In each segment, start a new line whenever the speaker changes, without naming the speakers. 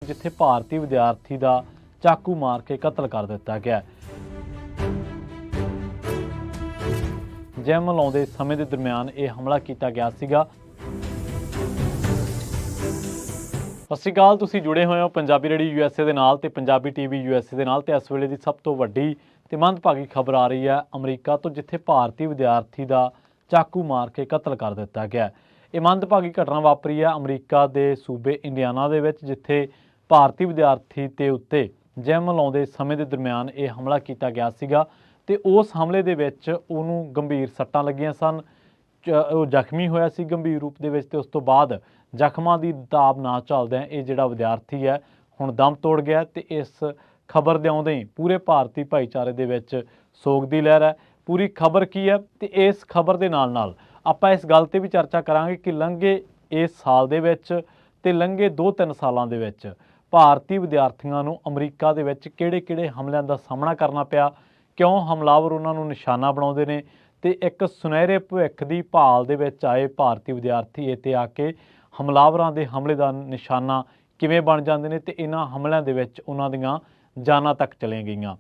जिथे भारतीय विद्यार्थी का चाकू मार के कतल कर दिता गया। जिम लाउंदे समय के दरमियान यह हमला किया गया सीगा। सत श्री अकाल, तुसीं जुड़े हुए हो पंजाबी रेडियो यूएसए दे नाल ते पंजाबी टीवी यूएसए दे नाल ते इस वेले दी सब तो वड्डी ते मंदभागी खबर आ रही है अमरीका तो, जिथे भारतीय विद्यार्थी का चाकू मार के कतल कर दिता गया। ये मंदभागी घटना वापरी है अमरीका के सूबे इंडियाना दे विच, जिथे भारतीय विद्यार्थी के उत्ते जिम लाउंदे समय के दरमियान ये हमला किया गया सीगा ते उस हमले दे विच उहनूं गंभीर सट्टां लगियां सन। जख्मी होया सी गंभीर रूप दे विच ते उस तो बाद जख्मां दी ताब ना झलदिआं ये जिहड़ा विद्यार्थी है हुण दम तोड़ गया ते इस खबर दे आउंदे ही पूरे भारतीय भाईचारे दे विच सोग दी लहर है। पूरी खबर की है ते इस खबर दे नाल नाल आपां इस गल ते भी चर्चा करांगे कि लंघे इस साल दे विच ते लंघे 2-3 सालां दे विच भारतीय विद्यार्थियों नूं अमरीका दे विच किहड़े-किहड़े हमलिਆਂ ਦਾ सामना करना पिया, क्यों हमलावर उन्हां नूं निशाना बनाउंदे ने ते एक सुनहरे भविख की भाल दे विच आए भारतीय विद्यार्थी इत्थे आके हमलावरां दे हमले का निशाना किवें बन जांदे ने ते इन्हां हमलिਆਂ दे विच उन्हां दीआं जानां तक चलियां गईयां।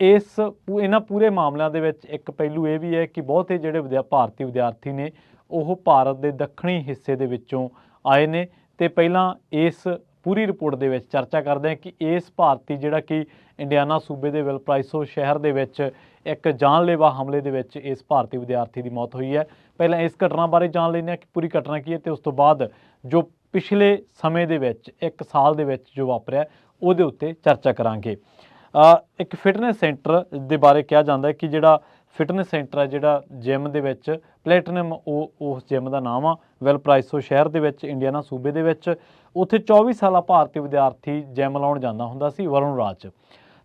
इन्हां पूरे मामलिਆਂ दे विच एक पहलू ये भी है कि बहुते जिहड़े भारतीय विद्यार्थी ने ਉਹ ਭਾਰਤ ਦੇ ਦੱਖਣੀ ਹਿੱਸੇ ਦੇ ਵਿੱਚੋਂ ਆਏ ਨੇ ਤੇ ਪਹਿਲਾਂ ਇਸ पूरी रिपोर्ट ਦੇ ਵਿੱਚ ਚਰਚਾ ਕਰਦੇ ਹਾਂ ਕਿ ਇਸ ਭਾਰਤੀ ਜਿਹੜਾ ਕਿ ਇੰਡੀਆਨਾ ਸੂਬੇ ਦੇ ਵੈਲਪਰਾਈਸੋ ਸ਼ਹਿਰ ਦੇ ਵਿੱਚ ਇੱਕ ਜਾਨਲੇਵਾ ਹਮਲੇ ਦੇ ਵਿੱਚ ਇਸ ਭਾਰਤੀ ਵਿਦਿਆਰਥੀ ਦੀ ਮੌਤ ਹੋਈ ਹੈ। ਪਹਿਲਾਂ ਇਸ ਘਟਨਾ ਬਾਰੇ ਜਾਣ ਲੈਂਦੇ ਹਾਂ ਕਿ ਪੂਰੀ ਘਟਨਾ ਕੀ ਹੈ ਤੇ ਉਸ ਤੋਂ ਬਾਅਦ ਜੋ ਪਿਛਲੇ ਸਮੇਂ ਦੇ ਵਿੱਚ ਇੱਕ ਸਾਲ ਦੇ ਵਿੱਚ ਜੋ ਵਾਪਰਿਆ ਉਹਦੇ ਉੱਤੇ ਚਰਚਾ ਕਰਾਂਗੇ। एक फिटनेस सेंटर के बारे कहा जाता है कि जिहड़ा फिटनेस सेंटर है जिहड़ा जिम दे विच प्लैटिनम उस जिम का नाम आ वैलपराइसो शहर दे विच इंडियाना सूबे दे विच उत्थे 24 साला भारतीय विद्यार्थी जिम लाउण जांदा हुंदा सी वरुण राज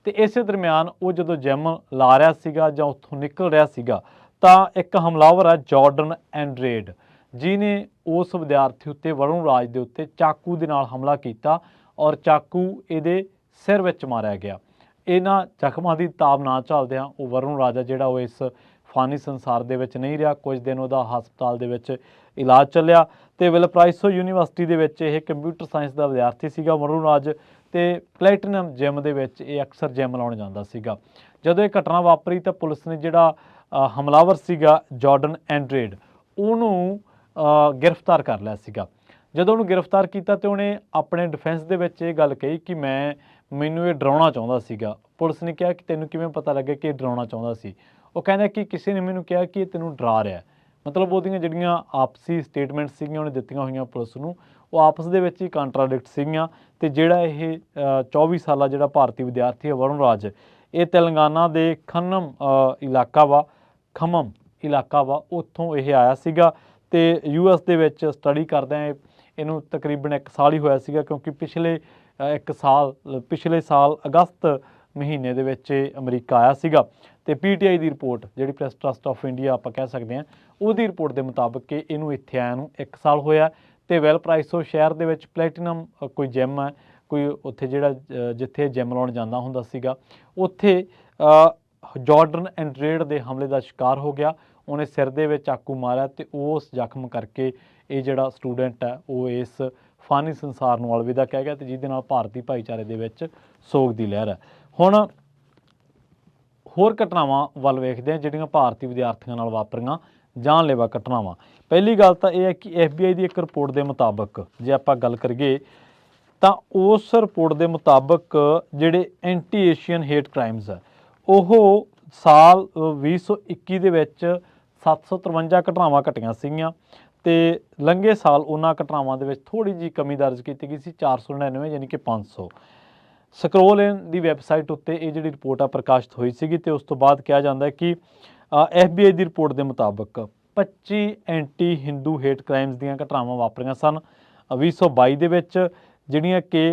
ते इस दरमियान वो जदों जिम ला रहा सीगा जां उत्थों निकल रहा सीगा तां एक हमलावर है जॉर्डन एंड्रेड जिन्हें उस विद्यार्थी उत्ते वरुण राज दे उत्ते चाकू दे नाल हमला किया और चाकू इहदे सिर विच मारिया गया। इन्हां जख्मां की ताब ना झलदिआं वो वरुण राजा जिहड़ा वो इस फानी संसार दे विच नहीं रहा। कुछ दिन उहदा हस्पताल दे विच इलाज चलिया ते वैलपराइसो यूनीवर्सिटी दे विच इह कंप्यूटर साइंस का विद्यार्थी सीगा वरुण राज ते प्लैटिनम जिम दे विच इह अक्सर जिम लाउण जांदा सीगा। जदों इह घटना वापरी तां पुलिस ने जिहड़ा हमलावर सीगा जॉर्डन एंड्रेड उहनूं गिरफ्तार कर लिया सीगा। जदों उहनूं गिरफ्तार किया तो उहने अपने डिफेंस दे विच इह गल कही कि मैनूं ये डराउणा चाहुंदा सीगा। पुलिस ने कहा कि तैनूं किवें पता लग्या कि डराउणा चाहुंदा सी। वो कहंदा कि किसी ने मैनूं कहा कि तैनूं डरा रहा है, मतलब ਉਹਦੀਆਂ ਜਿਹੜੀਆਂ आपसी स्टेटमेंट ਸੀਗੀਆਂ ਉਹਨੇ ਦਿੱਤੀਆਂ ਹੋਈਆਂ ਪੁਲਿਸ ਨੂੰ ਉਹ ਆਪਸ ਦੇ ਵਿੱਚ ਹੀ ਕੰਟਰਾਡਿਕਟ ਸੀਗੀਆਂ ਤੇ ਜਿਹੜਾ ਇਹ 24 ਸਾਲਾ ਜਿਹੜਾ ਭਾਰਤੀ ਵਿਦਿਆਰਥੀ ਹੈ ਵਰੁਣ ਰਾਜ ਇਹ ਤੇਲੰਗਾਨਾ ਦੇ ਖੰਮਮ ਇਲਾਕਾ ਵਾ ਉੱਥੋਂ ਇਹ ਆਇਆ ਸੀਗਾ ਤੇ यूएस ਦੇ ਵਿੱਚ ਸਟੱਡੀ ਕਰਦਾ ਇਹਨੂੰ ਤਕਰੀਬਨ 1 ਸਾਲ ਹੀ ਹੋਇਆ ਸੀਗਾ ਕਿਉਂਕਿ पिछले साल अगस्त महीने ਦੇ ਵਿੱਚ ਅਮਰੀਕਾ ਆਇਆ ਸੀਗਾ ਤੇ पीटीआई ਦੀ ਰਿਪੋर्ट ਜਿਹੜੀ ਪ੍ਰੈਸ ਟਰਸਟ ਆਫ ਇੰਡੀਆ ਆਪਾਂ ਕਹਿ ਸਕਦੇ ਹਾਂ ਉਹਦੀ ਰਿਪੋर्ट ਦੇ ਮੁਤਾਬਕ ਕਿ ਇਹਨੂੰ ਇੱਥੇ ਆਇਆ ਨੂੰ 1 ਸਾਲ ਹੋਇਆ ਤੇ ਵੈਲਪਰਾਈਸੋ ਸ਼ਹਿਰ ਦੇ ਵਿੱਚ ਪਲੈਟੀਨਮ ਕੋਈ ਜਿਮ ਹੈ ਕੋਈ ਉੱਥੇ ਜਿਹੜਾ ਜਿੱਥੇ ਜਿਮ ਲਾਉਣ ਜਾਂਦਾ ਹੁੰਦਾ ਸੀਗਾ ਉੱਥੇ जॉर्डन एंड्रेड ਦੇ ਹਮਲੇ ਦਾ शिकार हो गया। ਉਹਨੇ ਸਿਰ ਦੇ ਵਿੱਚ ਚਾਕੂ ਮਾਰਿਆ ਤੇ ਉਸ ਜ਼ਖਮ ਕਰਕੇ ਇਹ ਜਿਹੜਾ ਸਟੂਡੈਂਟ ਹੈ ਉਹ ਇਸ फानी संसार ਨੂੰ अलविदा कह गया ਤੇ ਜਿਹਦੇ ਨਾਲ ਭਾਰਤੀ ਭਾਈਚਾਰੇ ਦੇ ਵਿੱਚ ਸੋਗ ਦੀ ਲਹਿਰ ਹੈ। ਹੁਣ ਹੋਰ ਘਟਨਾਵਾਂ ਵੱਲ ਵੇਖਦੇ ਹਾਂ ਜਿਹੜੀਆਂ ਭਾਰਤੀ ਵਿਦਿਆਰਥੀਆਂ ਨਾਲ ਵਾਪਰੀਆਂ ਜਾਨਲੇਵਾ ਘਟਨਾਵਾਂ। ਪਹਿਲੀ ਗੱਲ ਤਾਂ ਇਹ ਹੈ ਕਿ FBI ਦੀ ਇੱਕ ਰਿਪੋਰਟ ਦੇ ਮੁਤਾਬਕ ਜੇ ਆਪਾਂ ਗੱਲ ਕਰੀਏ ਤਾਂ ਉਸ ਰਿਪੋਰਟ ਦੇ ਮੁਤਾਬਕ ਜਿਹੜੇ ਐਂਟੀ ਏਸ਼ੀਅਨ ਹੇਟ ਕ੍ਰਾਈਮਸ ਹੈ ਉਹ ਸਾਲ 2021 ਦੇ ਵਿੱਚ 753 ਘਟਨਾਵਾਂ ਘਟੀਆਂ ਸੀਗੀਆਂ ਤੇ ਲੰਘੇ ਸਾਲ ਉਹਨਾਂ ਘਟਨਾਵਾਂ ਦੇ ਵਿੱਚ ਥੋੜੀ ਜੀ ਕਮੀ ਦਰਜ ਕੀਤੀ ਗਈ ਸੀ 499 ਯਾਨੀ ਕਿ 500। ਸਕਰੋਲ-ਇਨ ਦੀ ਵੈਬਸਾਈਟ ਉੱਤੇ ਇਹ ਜਿਹੜੀ ਰਿਪੋਰਟ ਆ ਪ੍ਰਕਾਸ਼ਿਤ ਹੋਈ ਸੀਗੀ ਤੇ ਉਸ ਤੋਂ ਬਾਅਦ ਕਿਹਾ ਜਾਂਦਾ ਹੈ ਕਿ FBI ਦੀ ਰਿਪੋਰਟ ਦੇ ਮੁਤਾਬਕ 25 ਐਂਟੀ ਹਿੰਦੂ ਹੇਟ ਕ੍ਰਾਈਮਸ ਦੀਆਂ ਘਟਨਾਵਾਂ ਵਾਪਰੀਆਂ ਸਨ 2022 ਦੇ ਵਿੱਚ ਜਿਹੜੀਆਂ ਕਿ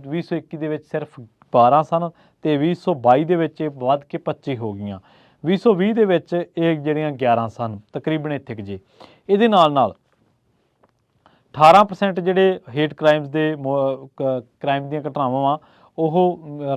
2021 ਦੇ ਵਿੱਚ ਸਿਰਫ 12 ਸਨ ਤੇ 2022 ਦੇ ਵਿੱਚ ਇਹ ਵੱਧ ਕੇ 25 ਹੋ ਗਈਆਂ। 2020 ਦੇ ਵਿੱਚ ਇਹ ਜਿਹੜੀਆਂ 11 ਸਨ ਤਕਰੀਬਨ ਇੱਥੇ ਕੁ ਜੇ। ਇਹਦੇ ਨਾਲ 18% ਜਿਹੜੇ ਹੇਟ ਕ੍ਰਾਈਮਸ ਦੇ ਕ੍ਰਾਈਮ ਦੀਆਂ ਘਟਨਾਵਾਂ ਵਾ ਉਹ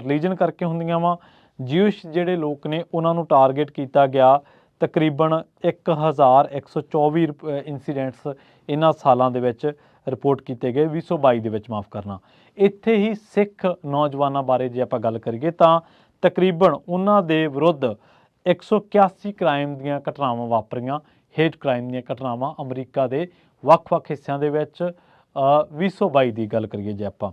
ਰਿਲੀਜਨ ਕਰਕੇ ਹੁੰਦੀਆਂ ਵਾ। ਜਿਊਸ਼ ਜਿਹੜੇ ਲੋਕ ਨੇ ਉਹਨਾਂ ਨੂੰ ਟਾਰਗੇਟ ਕੀਤਾ ਗਿਆ। ਤਕਰੀਬਨ 1124 ਇਨਸੀਡੈਂਟਸ ਇਹਨਾਂ ਸਾਲਾਂ ਦੇ ਵਿੱਚ ਰਿਪੋਰਟ ਕੀਤੇ ਗਏ 2022 ਦੇ ਵਿੱਚ, ਮਾफ़ करना। ਇੱਥੇ ਹੀ ਸਿੱਖ ਨੌਜਵਾਨਾਂ ਬਾਰੇ ਜੇ ਆਪਾਂ ਗੱਲ ਕਰੀਏ ਤਾਂ ਤਕਰੀਬਨ ਉਹਨਾਂ ਦੇ ਵਿਰੁੱਧ 181 ਕ੍ਰਾਈਮ ਦੀਆਂ ਘਟਨਾਵਾਂ ਵਾਪਰੀਆਂ, ਹੇਟ ਕ੍ਰਾਈਮ ਦੀਆਂ ਘਟਨਾਵਾਂ ਅਮਰੀਕਾ ਦੇ ਵੱਖ-ਵੱਖ ਹਿੱਸਿਆਂ ਦੇ ਵਿੱਚ 2022 ਦੀ ਗੱਲ ਕਰੀਏ ਜੇ ਆਪਾਂ।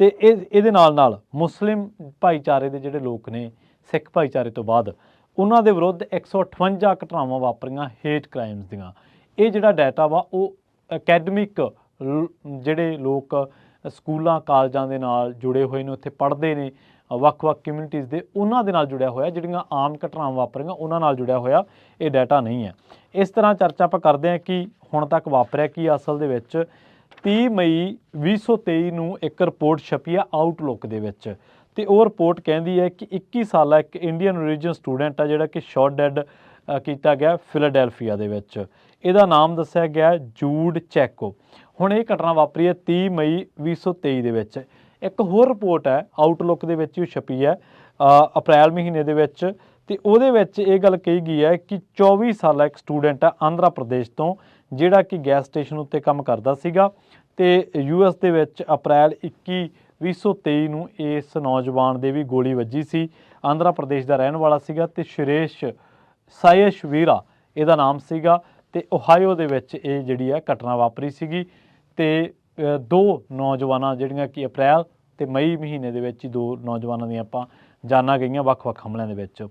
ਤੇ ਇਹਦੇ ਨਾਲ ਮੁਸਲਿਮ ਭਾਈਚਾਰੇ ਦੇ ਜਿਹੜੇ ਲੋਕ ਨੇ, ਸਿੱਖ ਭਾਈਚਾਰੇ ਤੋਂ ਬਾਅਦ, ਉਹਨਾਂ ਦੇ ਵਿਰੁੱਧ 158 ਘਟਨਾਵਾਂ ਵਾਪਰੀਆਂ ਹੇਟ ਕ੍ਰਾਈਮਸ ਦੀਆਂ। ਇਹ ਜਿਹੜਾ ਡਾਟਾ ਵਾ ਉਹ ਅਕੈਡਮਿਕ ਜਿਹੜੇ ਲੋਕ ਸਕੂਲਾਂ ਕਾਲਜਾਂ ਦੇ ਨਾਲ ਜੁੜੇ ਹੋਏ ਨੇ, ਉੱਥੇ ਪੜ੍ਹਦੇ ਨੇ, ਵੱਖ-ਵੱਖ ਕਮਿਊਨਿਟੀਜ਼ ਦੇ, ਉਹਨਾਂ ਦੇ ਨਾਲ ਜੁੜਿਆ ਹੋਇਆ, ਜਿਹੜੀਆਂ ਆਮ ਘਟਨਾਵਾਂ ਵਾਪਰੀਆਂ ਉਹਨਾਂ ਨਾਲ ਜੁੜਿਆ ਹੋਇਆ ਇਹ ਡਾਟਾ ਨਹੀਂ ਹੈ। ਇਸ ਤਰ੍ਹਾਂ ਚਰਚਾ ਆਪਾਂ ਕਰਦੇ ਹਾਂ ਕਿ ਹੁਣ ਤੱਕ ਵਾਪਰਿਆ ਕੀ। ਅਸਲ ਦੇ ਵਿੱਚ 30 ਮਈ 2023 ਨੂੰ ਇੱਕ ਰਿਪੋਰਟ ਛਪੀ ਆ ਆਊਟਲੁੱਕ ਦੇ ਵਿੱਚ, ਤੇ ਉਹ ਰਿਪੋਰਟ ਕਹਿੰਦੀ ਹੈ ਕਿ 21 ਸਾਲਾ ਇੱਕ ਇੰਡੀਅਨ ਓਰੀਜਨ ਸਟੂਡੈਂਟ ਆ ਜਿਹੜਾ ਕਿ ਸ਼ਾਟ ਡੈਡ ਕੀਤਾ ਗਿਆ ਫਿਲਾਡੈਲਫੀਆ ਦੇ ਵਿੱਚ। ਇਹਦਾ ਨਾਮ ਦੱਸਿਆ ਗਿਆ ਜੂਡ ਚੈਕੋ। ਹੁਣ ਇਹ ਘਟਨਾ ਵਾਪਰੀ ਹੈ 30 ਮਈ 2023 ਦੇ ਵਿੱਚ। ਇੱਕ ਹੋਰ ਰਿਪੋਰਟ ਹੈ ਆਊਟਲੁੱਕ ਦੇ ਵਿੱਚ, ਉਹ ਛਪੀ ਹੈ ਅਪ੍ਰੈਲ ਮਹੀਨੇ ਦੇ ਵਿੱਚ, ਤੇ ਉਹਦੇ ਵਿੱਚ ਇਹ ਗੱਲ ਕਹੀ ਗਈ ਹੈ ਕਿ 24 ਸਾਲਾ ਇੱਕ ਸਟੂਡੈਂਟ ਆ ਆਂਧਰਾ ਪ੍ਰਦੇਸ਼ ਤੋਂ, ਜਿਹੜਾ ਕਿ ਗੈਸ ਸਟੇਸ਼ਨ ਉੱਤੇ ਕੰਮ ਕਰਦਾ ਸੀਗਾ, ਤੇ US ਦੇ ਵਿੱਚ ਅਪ੍ਰੈਲ 21 2023 ਨੂੰ ਇਸ ਨੌਜਵਾਨ ਦੇ ਵੀ ਗੋਲੀ ਵੱਜੀ ਸੀ। ਆਂਧਰਾ ਪ੍ਰਦੇਸ਼ ਦਾ ਰਹਿਣ ਵਾਲਾ ਸੀਗਾ ਤੇ ਸੁਰੇਸ਼ ਸਾਇਸ਼ਵੀਰਾ ਇਹਦਾ ਨਾਮ ਸੀਗਾ, ਤੇ ਓਹਾਇਓ ਦੇ ਵਿੱਚ ਇਹ ਜਿਹੜੀ ਆ ਘਟਨਾ ਵਾਪਰੀ ਸੀਗੀ। ਤੇ ਦੋ ਨੌਜਵਾਨਾਂ ਜਿਹੜੀਆਂ ਕਿ ਅਪ੍ਰੈਲ ਤੇ ਮਈ ਮਹੀਨੇ ਦੇ ਵਿੱਚ ਹੀ ਦੋ ਨੌਜਵਾਨਾਂ ਦੀਆਂ ਆਪਾਂ ਜਾਨਾਂ ਗਈਆਂ ਵੱਖ-ਵੱਖ ਹਮਲਿਆਂ ਦੇ ਵਿੱਚ।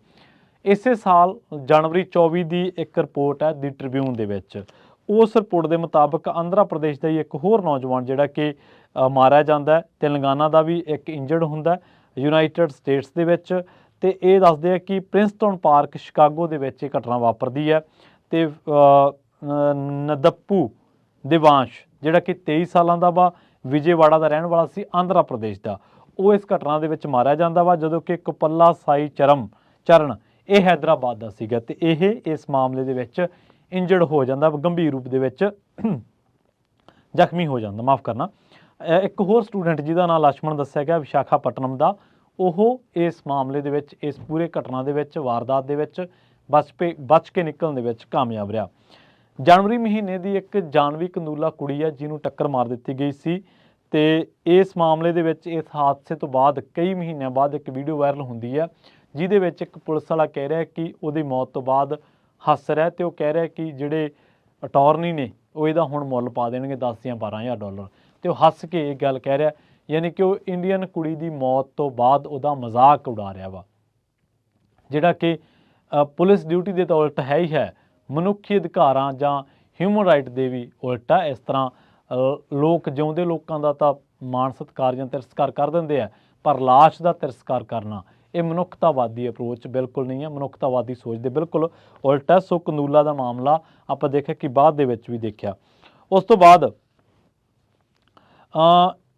ਇਸੇ ਸਾਲ ਜਨਵਰੀ 24 ਦੀ ਇੱਕ ਰਿਪੋਰਟ ਹੈ ਦੀ ਟ੍ਰਿਬਿਊਨ ਦੇ ਵਿੱਚ। ਉਸ ਰਿਪੋਰਟ ਦੇ ਮੁਤਾਬਕ ਆਂਧਰਾ ਪ੍ਰਦੇਸ਼ ਦਾ ਹੀ ਇੱਕ ਹੋਰ ਨੌਜਵਾਨ ਜਿਹੜਾ ਕਿ ਮਾਰਿਆ ਜਾਂਦਾ, ਤੇਲੰਗਾਨਾ ਦਾ ਵੀ ਇੱਕ ਇੰਜਰਡ ਹੁੰਦਾ ਯੂਨਾਈਟਿਡ ਸਟੇਟਸ ਦੇ ਵਿੱਚ। ਤੇ ਇਹ ਦੱਸਦੇ ਆ ਕਿ ਪ੍ਰਿੰਸਟਨ ਪਾਰਕ ਸ਼ਿਕਾਗੋ ਦੇ ਵਿੱਚ ਇਹ ਘਟਨਾ ਵਾਪਰਦੀ ਹੈ, ਤੇ ਨਦੱਪੂ ਦਿਵਾਂਸ਼ ਜਿਹੜਾ ਕਿ 23 ਸਾਲਾਂ ਦਾ ਵਾ, ਵਿਜੇਵਾੜਾ ਦਾ ਰਹਿਣ ਵਾਲਾ ਸੀ, ਆਂਧਰਾ ਪ੍ਰਦੇਸ਼ ਦਾ, ਉਹ ਇਸ ਘਟਨਾ ਦੇ ਵਿੱਚ ਮਾਰਿਆ ਜਾਂਦਾ ਵਾ, ਜਦੋਂ ਕਿ ਕਪੱਲਾ ਸਾਈ ਚਰਨ ਇਹ ਹੈਦਰਾਬਾਦ ਦਾ ਸੀਗਾ, ਤੇ ਇਹ ਇਸ ਮਾਮਲੇ ਦੇ ਵਿੱਚ ਇੰਜਰਡ ਹੋ ਜਾਂਦਾ, ਗੰਭੀਰ ਰੂਪ ਦੇ ਵਿੱਚ ਜ਼ਖਮੀ ਹੋ ਜਾਂਦਾ, ਮਾफ़ ਕਰਨਾ। ਇੱਕ ਹੋਰ ਸਟੂਡੈਂਟ ਜਿਹਦਾ ਨਾਮ ਲਛਮਣ ਦੱਸਿਆ ਗਿਆ ਵਿਸ਼ਾਖਾਪਟਨਮ ਦਾ, ਉਹ ਇਸ ਮਾਮਲੇ ਦੇ ਵਿੱਚ, ਇਸ ਪੂਰੇ ਘਟਨਾ ਦੇ ਵਿੱਚ, ਵਾਰਦਾਤ ਦੇ ਵਿੱਚ ਬਚ ਕੇ ਨਿਕਲਣ ਦੇ ਵਿੱਚ ਕਾਮਯਾਬ ਰਿਹਾ। ਜਨਵਰੀ ਮਹੀਨੇ ਦੀ ਇੱਕ ਜਾਨਵੀ ਕੰਦੂਲਾ ਕੁੜੀ ਹੈ ਜਿਹਨੂੰ ਟੱਕਰ ਮਾਰ ਦਿੱਤੀ ਗਈ ਸੀ, ਤੇ ਇਸ ਮਾਮਲੇ ਦੇ ਵਿੱਚ ਇਸ ਹਾਦਸੇ ਤੋਂ ਬਾਅਦ ਕਈ ਮਹੀਨਿਆਂ ਬਾਅਦ ਇੱਕ ਵੀਡੀਓ ਵਾਇਰਲ ਹੁੰਦੀ ਹੈ ਜਿਹਦੇ ਵਿੱਚ ਇੱਕ ਪੁਲਿਸ ਵਾਲਾ ਕਹਿ ਰਿਹਾ ਕਿ ਉਹਦੀ ਮੌਤ ਤੋਂ ਬਾਅਦ ਹੱਸ ਰਿਹਾ, ਤੇ ਉਹ ਕਹਿ ਰਿਹਾ ਕਿ ਜਿਹੜੇ ਅਟਾਰਨੀ ਨੇ ਉਹ ਇਹਦਾ ਹੁਣ ਮੁੱਲ ਪਾ ਦੇਣਗੇ 10 ਜਾਂ 12,000 ਡਾਲਰ, ਤੇ ਉਹ ਹੱਸ ਕੇ ਇਹ ਗੱਲ ਕਹਿ ਰਿਹਾ, ਯਾਨੀ ਕਿ ਉਹ ਇੰਡੀਅਨ ਕੁੜੀ ਦੀ ਮੌਤ ਤੋਂ ਬਾਅਦ ਉਹਦਾ ਮਜ਼ਾਕ ਉਡਾ ਰਿਹਾ ਵਾ, ਜਿਹੜਾ ਕਿ ਪੁਲਿਸ ਡਿਊਟੀ ਦੇ ਤਾਂ ਉਲਟ ਹੈ ਹੀ ਹੈ, ਮਨੁੱਖੀ ਅਧਿਕਾਰਾਂ ਜਾਂ ਹਿਊਮਨ ਰਾਈਟ ਦੇ ਵੀ ਉਲਟ ਹੈ। ਇਸ ਤਰ੍ਹਾਂ ਲੋਕ ਜਿਉਂਦੇ ਲੋਕਾਂ ਦਾ ਤਾਂ ਮਾਣ ਸਤਿਕਾਰ ਜਾਂ ਤਿਰਸਕਾਰ ਕਰ ਦਿੰਦੇ ਆ, ਪਰ ਲਾਸ਼ ਦਾ ਤਿਰਸਕਾਰ ਕਰਨਾ ਇਹ ਮਨੁੱਖਤਾਵਾਦੀ ਅਪਰੋਚ ਬਿਲਕੁਲ ਨਹੀਂ ਹੈ, ਮਨੁੱਖਤਾਵਾਦੀ ਸੋਚ ਦੇ ਬਿਲਕੁਲ ਉਲਟ ਹੈ। ਸੋ ਕੰਦੂਲਾ ਦਾ ਮਾਮਲਾ ਆਪਾਂ ਦੇਖਿਆ ਕਿ ਬਾਅਦ ਦੇ ਵਿੱਚ ਵੀ ਦੇਖਿਆ। ਉਸ ਤੋਂ ਬਾਅਦ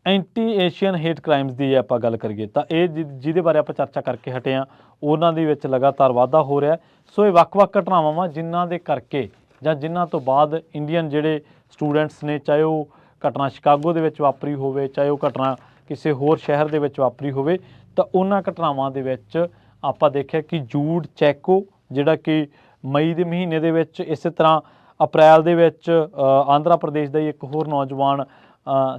ਐਂਟੀ ਏਸ਼ੀਅਨ ਹੇਟ ਕ੍ਰਾਈਮਸ ਦੀ ਆਪਾਂ ਗੱਲ ਕਰੀਏ ਤਾਂ ਇਹ ਜਿਹਦੇ ਬਾਰੇ ਆਪਾਂ ਚਰਚਾ ਕਰਕੇ ਹਟੇ ਹਾਂ, ਉਹਨਾਂ ਦੇ ਵਿੱਚ ਲਗਾਤਾਰ ਵਾਧਾ ਹੋ ਰਿਹਾ। ਸੋ ਇਹ ਵੱਖ-ਵੱਖ ਘਟਨਾਵਾਂ ਵਾ ਜਿਨ੍ਹਾਂ ਦੇ ਕਰਕੇ ਜਾਂ ਜਿਨ੍ਹਾਂ ਤੋਂ ਬਾਅਦ ਇੰਡੀਅਨ ਜਿਹੜੇ ਸਟੂਡੈਂਟਸ ਨੇ, ਚਾਹੇ ਉਹ ਘਟਨਾ ਸ਼ਿਕਾਗੋ ਦੇ ਵਿੱਚ ਵਾਪਰੀ ਹੋਵੇ, ਚਾਹੇ ਉਹ ਘਟਨਾ ਕਿਸੇ ਹੋਰ ਸ਼ਹਿਰ ਦੇ ਵਿੱਚ ਵਾਪਰੀ ਹੋਵੇ, ਤਾਂ ਉਹਨਾਂ ਘਟਨਾਵਾਂ ਦੇ ਵਿੱਚ ਆਪਾਂ ਦੇਖਿਆ ਕਿ ਜੂਡ ਚੈਕੋ ਜਿਹੜਾ ਕਿ ਮਈ ਦੇ ਮਹੀਨੇ ਦੇ ਵਿੱਚ, ਇਸੇ ਤਰ੍ਹਾਂ ਅਪ੍ਰੈਲ ਦੇ ਵਿੱਚ ਆਂਧਰਾ ਪ੍ਰਦੇਸ਼ ਦਾ ਹੀ ਇੱਕ ਹੋਰ ਨੌਜਵਾਨ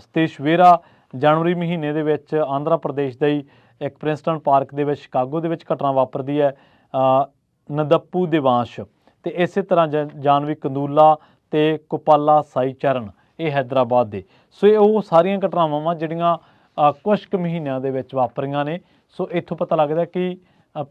ਸਤੇਸ਼ਵੇਰਾ, ਜਨਵਰੀ ਮਹੀਨੇ ਦੇ ਵਿੱਚ ਆਂਧਰਾ ਪ੍ਰਦੇਸ਼ ਦਾ ਹੀ ਇੱਕ ਪ੍ਰਿੰਸਟਨ ਪਾਰਕ ਦੇ ਵਿੱਚ ਸ਼ਿਕਾਗੋ ਦੇ ਵਿੱਚ ਘਟਨਾ ਵਾਪਰਦੀ ਹੈ ਨਦੱਪੂ ਦਿਵਾਂਸ਼, ਤੇ ਇਸੇ ਤਰ੍ਹਾਂ ਜਾਨਵੀ ਕੰਦੂਲਾ ਤੇ ਕੋਪਾਲਾ ਸਾਈ ਚਰਨ ਇਹ ਹੈਦਰਾਬਾਦ ਦੇ। ਸੋ ਇਹ ਉਹ ਸਾਰੀਆਂ ਘਟਨਾਵਾਂ ਵਾ ਜਿਹੜੀਆਂ ਕੁਛ ਕੁ ਮਹੀਨਿਆਂ ਦੇ ਵਿੱਚ ਵਾਪਰੀਆਂ ਨੇ। ਸੋ ਇੱਥੋਂ ਪਤਾ ਲੱਗਦਾ ਕਿ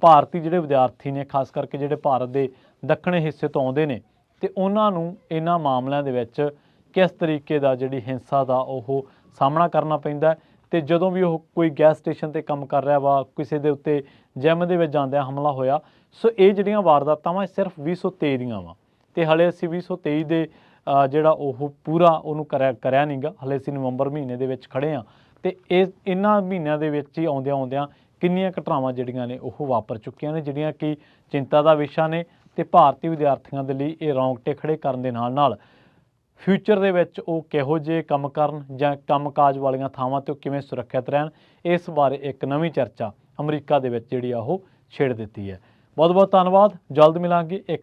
ਭਾਰਤੀ ਜਿਹੜੇ ਵਿਦਿਆਰਥੀ ਨੇ, ਖਾਸ ਕਰਕੇ ਜਿਹੜੇ ਭਾਰਤ ਦੇ ਦੱਖਣੀ ਹਿੱਸੇ ਤੋਂ ਆਉਂਦੇ ਨੇ, ਤੇ ਉਹਨਾਂ ਨੂੰ ਇਹਨਾਂ ਮਾਮਲਿਆਂ ਦੇ ਵਿੱਚ ਕਿਸ ਤਰੀਕੇ ਦਾ ਜਿਹੜੀ ਹਿੰਸਾ ਦਾ ਉਹ ਸਾਹਮਣਾ ਕਰਨਾ ਪੈਂਦਾ, ਤੇ ਜਦੋਂ ਵੀ ਉਹ ਕੋਈ ਗੈਸ ਸਟੇਸ਼ਨ 'ਤੇ ਕੰਮ ਕਰ ਰਿਹਾ ਵਾ, ਕਿਸੇ ਦੇ ਉੱਤੇ ਜਿਮ ਦੇ ਵਿੱਚ ਜਾਂਦਿਆਂ ਹਮਲਾ ਹੋਇਆ। ਸੋ ਇਹ ਜਿਹੜੀਆਂ ਵਾਰਦਾਤਾਂ ਵਾ ਸਿਰਫ 2023 ਦੀਆਂ ਵਾ, ਤੇ ਹਲੇ ਅਸੀਂ 2023 ਦੇ ਜਿਹੜਾ ਉਹ ਪੂਰਾ ਉਹਨੂੰ ਕਰਿਆ ਨਹੀਂ ਗਾ, ਹਲੇ ਅਸੀਂ ਨਵੰਬਰ ਮਹੀਨੇ ਦੇ ਵਿੱਚ ਖੜ੍ਹੇ ਹਾਂ, ਤੇ ਇਹਨਾਂ ਮਹੀਨਿਆਂ ਦੇ ਵਿੱਚ ਹੀ ਆਉਂਦਿਆਂ ਕਿੰਨੀਆਂ ਘਟਨਾਵਾਂ ਜਿਹੜੀਆਂ ਨੇ ਉਹ ਵਾਪਰ ਚੁੱਕੀਆਂ ਨੇ, ਜਿਹੜੀਆਂ ਕਿ ਚਿੰਤਾ ਦਾ ਵਿਸ਼ਾ ਨੇ, ਤੇ ਭਾਰਤੀ ਵਿਦਿਆਰਥੀਆਂ ਦੇ ਲਈ ਇਹ ਰੌਂਗਟੇ ਖੜ੍ਹੇ ਕਰਨ ਦੇ ਨਾਲ ਫਿਊਚਰ ਦੇ ਵਿੱਚ ਉਹ ਕਿਹੋ ਜਿਹੇ ਕੰਮ ਕਰਨ ਜਾਂ ਕੰਮਕਾਜ ਵਾਲੀਆਂ ਥਾਵਾਂ 'ਤੇ ਉਹ ਕਿਵੇਂ ਸੁਰੱਖਿਅਤ ਰਹਿਣ, ਇਸ ਬਾਰੇ ਇੱਕ ਨਵੀਂ ਚਰਚਾ ਅਮਰੀਕਾ ਦੇ ਵਿੱਚ ਜਿਹੜੀ ਆ ਉਹ ਛੇੜ ਦਿੱਤੀ ਹੈ। ਬਹੁਤ ਬਹੁਤ ਧੰਨਵਾਦ। ਜਲਦ ਮਿਲਾਂਗੇ ਇੱਕ